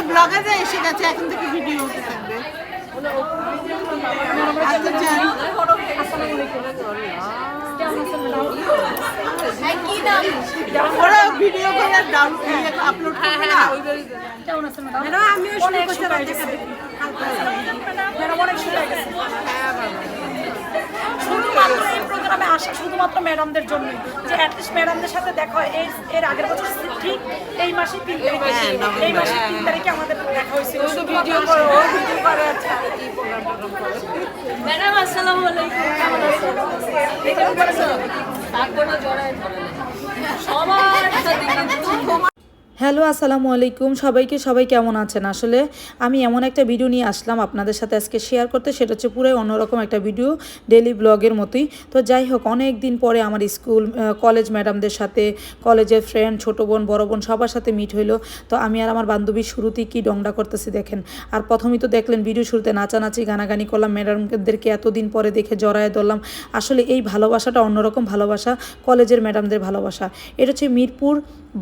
ব্লগাররা এসে গেছে, এখন থেকে ভিডিও হতে থাকবে। ওরা ভিডিও করে আপলোড করবে না। আমিও শুধুমাত্র এই প্রোগ্রামে আসা শুধুমাত্র ম্যাডামদের জন্য, যে অ্যাটলিস্ট ম্যাডামদের সাথে দেখা হয়। এর আগের বছর ঠিক এই মাসে 3 তারিখে আমাদের দেখা হয়েছিল। ভিডিও করে ম্যাডাম আসসালামু আলাইকুম, কেমন আছেন? হ্যালো আসসালামু আলাইকুম সবাই কেমন আছেন? আসলে আমি এমন একটা ভিডিও নিয়ে আসলাম আপনাদের সাথে আজকে শেয়ার করতে, সেটা হচ্ছে পুরো অন্যরকম একটা ভিডিও, ডেইলি ব্লগের মতোই। তো যাই হোক, অনেক দিন পরে আমার স্কুল কলেজ ম্যাডামদের সাথে, কলেজের ফ্রেন্ড, ছোটো বোন, বড় বোন সবার সাথে মিট হইলো। তো আমি আর আমার বান্ধবী শুরুতেই কি ডংডা করতেছি দেখেন। আর প্রথমেই তো দেখলেন ভিডিও শুরুতে নাচানাচি গানাগানি করলাম, ম্যাডামদেরকে এতদিন পরে দেখে জড়ায় ধরলাম। আসলে এই ভালোবাসাটা অন্যরকম ভালোবাসা, কলেজের ম্যাডামদের ভালোবাসা। এটা হচ্ছে মিরপুর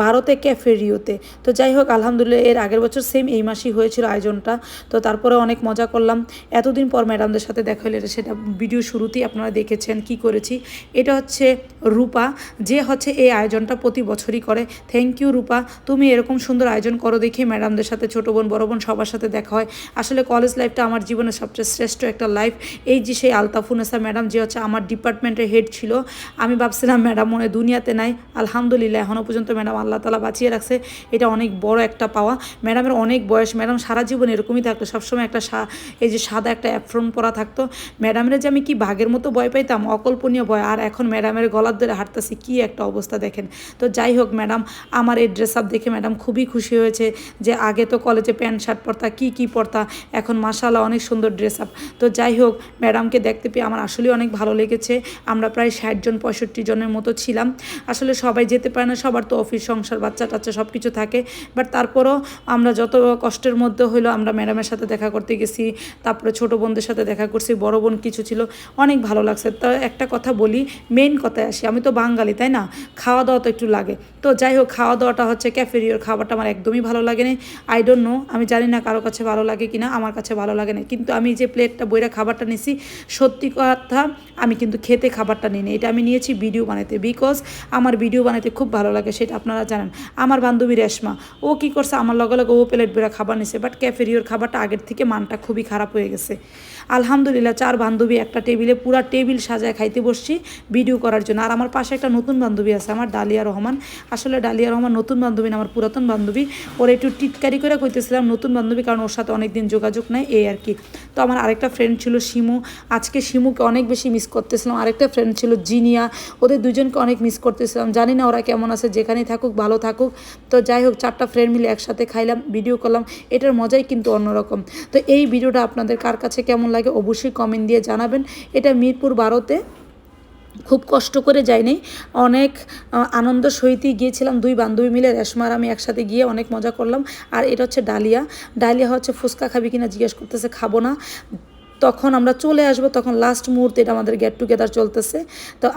12তে ক্যাফেরিওতে। তো যাই হোক, আলহামদুলিল্লাহ এর আগের বছর সেম এই মাসেই হয়েছিল আয়োজনটা। তো তারপরে অনেক মজা করলাম, এতদিন পর ম্যাডামদের সাথে দেখা হলে। সেটা ভিডিও শুরুতেই আপনারা দেখেছেন কি করেছি। এটা হচ্ছে রূপা, যে হচ্ছে এই আয়োজনটা প্রতি বছরই করে। থ্যাংক ইউ রূপা, তুমি এরকম সুন্দর আয়োজন করো দেখে ম্যাডামদের সাথে, ছোটো বোন বড় বোন সবার সাথে দেখা হয়। আসলে কলেজ লাইফটা আমার জীবনের সবচেয়ে শ্রেষ্ঠ একটা লাইফ। এই যে সেই আলতাফুনেসা ম্যাডাম, যে হচ্ছে আমার ডিপার্টমেন্টের হেড ছিল। আমি ভাবছিলাম ম্যাডাম মনে দুনিয়াতে নাই, আলহামদুলিল্লাহ এখনও পর্যন্ত ম্যাডাম আল্লাহ তাআলা বাঁচিয়ে রাখছে। এটা অনেক বড় একটা পাওয়া। ম্যাডামের অনেক বয়স, ম্যাডাম সারা জীবন এরকমই থাকতো, সবসময় একটা এই যে সাদা একটা অ্যাপ্রন পরা থাকতো। ম্যাডামের যে আমি কি বাঘের মতো ভয় পাইতাম, অকল্পনীয় ভয়। আর এখন ম্যাডামের গলার ধরে হাঁটতেছি, কি একটা অবস্থা দেখেন। তো যাই হোক, ম্যাডাম আমার এই ড্রেস আপ দেখে ম্যাডাম খুবই খুশি হয়েছে, যে আগে তো কলেজে প্যান্ট শার্ট পরতা, কি পরতা, এখন মাশাআল্লাহ অনেক সুন্দর ড্রেস আপ। তো যাই হোক, ম্যাডামকে দেখতে পেয়ে আমার আসলেই অনেক ভালো লেগেছে। আমরা প্রায় 60 জন 65 জনের মতো ছিলাম। আসলে সবাই যেতে পারে না, সবার তো অফিস সংসার বাচ্চা টাচ্চা সব কিছু থাকে। বাট তারপরও আমরা যত কষ্টের মধ্যে হইলো আমরা ম্যাডামের সাথে দেখা করতে গেছি, তারপরে ছোটো বোনদের সাথে দেখা করছি, বড় বোন কিছু ছিল, অনেক ভালো লাগছে। তো একটা কথা বলি, মেইন কথায় আসি, আমি তো বাঙালি তাই না, খাওয়া দাওয়া তো একটু লাগে। তো যাই হোক, খাওয়া দাওয়াটা হচ্ছে ক্যাফেরিওর খাবারটা আমার একদমই ভালো লাগে না। আই ডোন্ট নো, আমি জানি না কারো কাছে ভালো লাগে কিনা, আমার কাছে ভালো লাগে না। কিন্তু আমি যে প্লেটটা বইরা খাবারটা নিয়েছি, সত্যি কথা আমি কিন্তু খেতে খাবারটা নিই না, এটা আমি নিয়েছি ভিডিও বানাতে, বিকজ আমার ভিডিও বানাতে খুব ভালো লাগে, সেটা আপনারা জানেন। আমার বান্ধবী রেশমা, ও কী করছে, আমার লগে লগে ও প্লেট বেড়া খাবার নিছে, বাট ক্যাফেরিওর খাবারটা আগের থেকে মানটা খুবই খারাপ হয়ে গেছে। আলহামদুলিল্লাহ 4 বান্ধবী একটা টেবিলে, পুরা টেবিল সাজায় খাইতে বসছি ভিডিও করার জন্য। আর আমার পাশে একটা নতুন বান্ধবী আছে, আমার ডালিয়া রহমান। আসলে ডালিয়া রহমান নতুন বান্ধবী না, আমার পুরাতন বান্ধবী। ওর একটু টিটকারি করে কইতেছিলাম নতুন বান্ধবী, কারণ ওর সাথে অনেক দিন যোগাযোগ নাই, এই আর কি। তো আমার আরেকটা ফ্রেন্ড ছিল শিমু, আজকে শিমুকে অনেক বেশি মিস করতেছিলাম। আরেকটা ফ্রেন্ড ছিল জিনিয়া, ওদের দুজনকে অনেক মিস করতেছিলাম। জানি না ওরা কেমন আছে, যেখানেই থাকুক ভালো থাকুক। তো যাই হোক, 4টা ফ্রেন্ড মিলে একসাথে খাইলাম, ভিডিও করলাম, এটার মজাই কিন্তু অন্যরকম। তো এই ভিডিওটা আপনাদের কার কাছে কেমন লাগে অবশ্যই কমেন্ট দিয়ে জানাবেন। এটা মিরপুর 12তে, খুব কষ্ট করে যাইনি, অনেক আনন্দ সহিতই গিয়েছিলাম। 2 বান্ধবী মিলে, রেশমার আমি একসাথে গিয়ে অনেক মজা করলাম। আর এটা হচ্ছে ডালিয়া হচ্ছে ফুচকা খাবি কিনা জিজ্ঞেস করতেছে, খাবো না, তখন আমরা চলে আসবো, তখন লাস্ট মুহূর্তে এটা আমাদের গেট টুগেদার চলতেছে। তো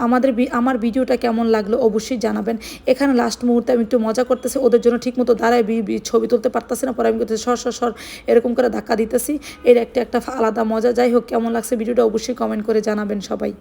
আমার ভিডিওটা কেমন লাগলো অবশ্যই জানাবেন। এখানে লাস্ট মুহূর্তে আমি একটু মজা করতেছি, ওদের জন্য ঠিকমতো দাঁড়ায় ছবি তুলতে পারতেছি না, পরে আমি করতেছি সর এরকম করে ধাক্কা দিতেছি। এর একটা আলাদা মজা। যাই হোক, কেমন লাগছে ভিডিওটা অবশ্যই কমেন্ট করে জানাবেন সবাই।